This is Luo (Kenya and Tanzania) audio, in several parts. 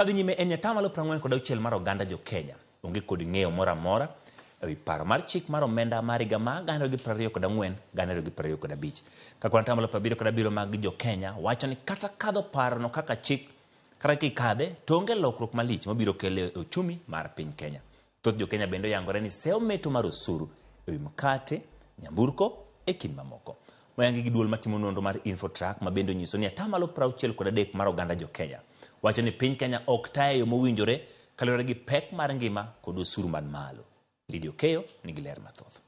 Kadhi nyime en atamalo 46 mar oganda jo Kenya onge kod ng'eyo moro amora ewi paro mar chik mar omenda mar higa ma 2024 2025. Kakwan atamalo 77 mag jo Kenya wacho ni kata kadho parono kaka chik kata kikadhe to onge lokruok malich mabiro kelo e uchumi mar piny Kenya. Thoth jo Kenya bende yangore ni seyo meto mar osuru ewi mkate, nyamburko e kind mamoko. Moyangi gi duol matimo nonro mar Infotrack ma bende onyiso ni atamalo 63 mar oganda jo Kenya wacho ni piny Kenya ok tayo mowinjore kaluwore gi pek mar ngima kod osuru man malo. Lidio Keyo nigi ler mathoth.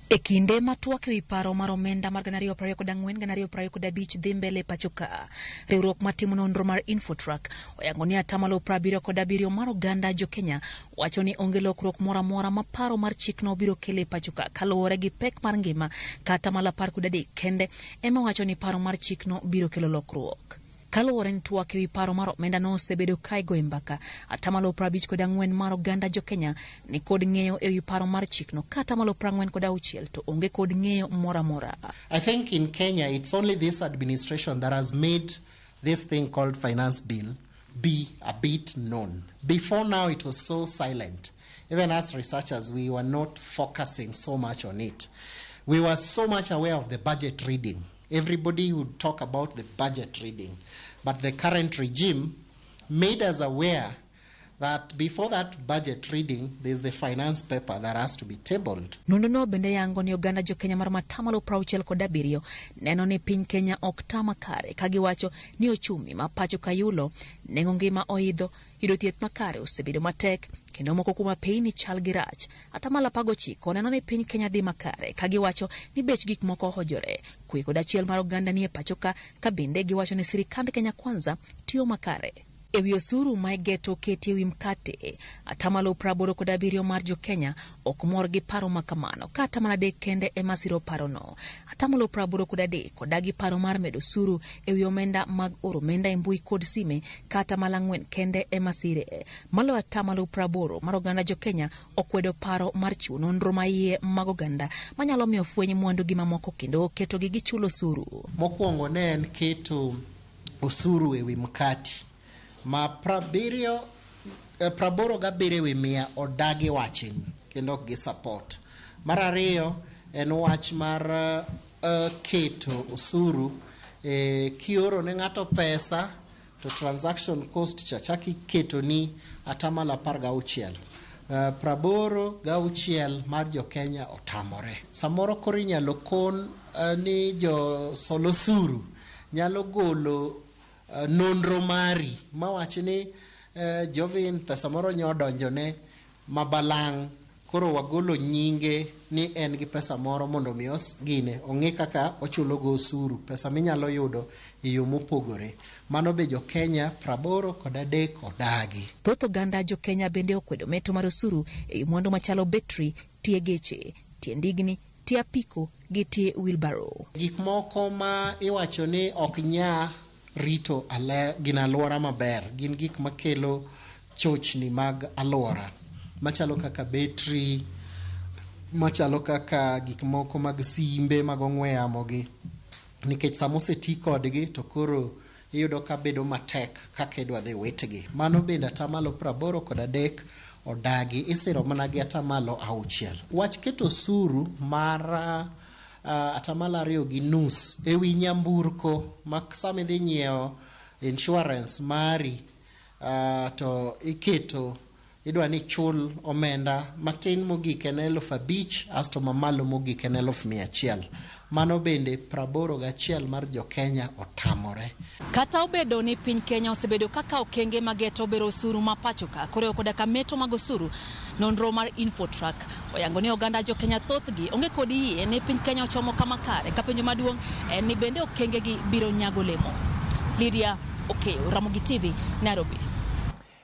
E kinde matwak ewi paro mar omenda mar 2024-2025 dhi mbele pachoka, riwruok matimo nonro mar Infotrack oyango ni atamalo 77 mar oganda jo Kenya wacho ni onge lokruok moro amora ma paro mar chikno biro kelo e pachoka kaluwore gi pek mar ngima kata atamalo 13 kende ema wacho ni paro mar chikno biro kelo lokruok. Kaluwore ni twak ewi paro mar omenda no osebedo ka igoyo mbaka, atamalo 54 mar oganda jo Kenya ni kod ng'eyo ewi paro mar chikno ka atamalo 46 to onge kod ng'eyo moro amora. I think in Kenya it's only this administration that has made this thing called finance bill be a bit known. Before now it was so silent. Even as researchers we were not focusing so much on it. We were so much aware of the budget reading. Everybody would talk about the budget reading. But the current regime made us aware that before that budget reading, there's the finance paper that has to be tabled. Nono bende yango ni oganda jo Kenya mar atamalo 67 neno ni piny Kenya ok tama kare kagiwacho ni ochumi ma pacho kayulo nengo ngima oidho, yudo thieth makare osebedo matek kendo moko kuma piny ni chal gi rach. Atamalo 19 neno ni piny Kenya dhi makare kagiwacho ni bech gik moko hojore. Kwe kod achiel mar oganda ni e pachoka ka bende giwacho ni sirikand Kenya Kwanza tiyo makare. Ewi osuru ma igeto keti ewi mkate, atamalo 87 mar jo Kenya ok mor gi paro makamano ka atamalo 3 kende ema siro paro no. Atamalo 83 kodagi paro mar medo osuru ewi omenda mag oro omenda e mbui kod sime ka atamalo 4 kende ema sire. Malo atamalo 80 mar oganda jo Kenya okwedo paro mar chiwo nonro ma iye mag oganda manyalo miyo fwenye mwandu gi mamoko kendo keto gi gichulo osuru. Mokwongo ne en keto osuru ewi mkate ma 87% odagi wachni kendo ok gi support. Mar ariyo en wach mar keto osuru kioro ne ng'ato pesa to transaction cost chaki keto ni atamalo 16. 86 mar jo Kenya otamore. Samoro koro inyalo kon ni jo solosuru nyalo golo nonro mari mawacho ni Jovin pesa moro nyodonjone mabalang' koro wagolo nyinge ni en gi pesa moro mondo mios gine ong'e kaka ochulo go osuru, pesa minyalo yudo e yo mopogore. Mano be jo Kenya 83 odagi. Thoth oganda jo Kenya bende okwedo meto mar osuru e mwandu machalo betri, tie geche, tie ndigni, tie apiko gi tie wheelbarrow. Gik moko ma iwacho ni ok nya rito gin alwora maber, gin gik makelo chochni mag alwora machalo kaka betri, machalo kaka gik moko mag simbe mag ong'we yamo gi, nikech samoseti kodgi to koro iyudo ka bedo matek kaka idwa dhi witgi. Mano bende atamalo 83 odagi, isiro mana gi atamalo 6. Wach keto osuru mar atamalo 2.5 ewi nyamburko ma sama idhi nyiewo insurance mari to iketo idwa ni chul omenda matin mogik en 5,000 asto mamalo mogik en 100,100. Mano bende 81 mar jo Kenya otamore. Kata obedo ni piny Kenya osebedo kaka okenge mageto bero osuru ma pachoka koreo koda kameto mag osuru, nonro mar Infotrack oyango ni oganda jo Kenya thothgi onge kod yie ni piny Kenya ochomo kama kare ka penjo maduong' en ni bende okenge gi biro nyago lemo. Lydia Okeyo, Ramogi TV, Nairobi.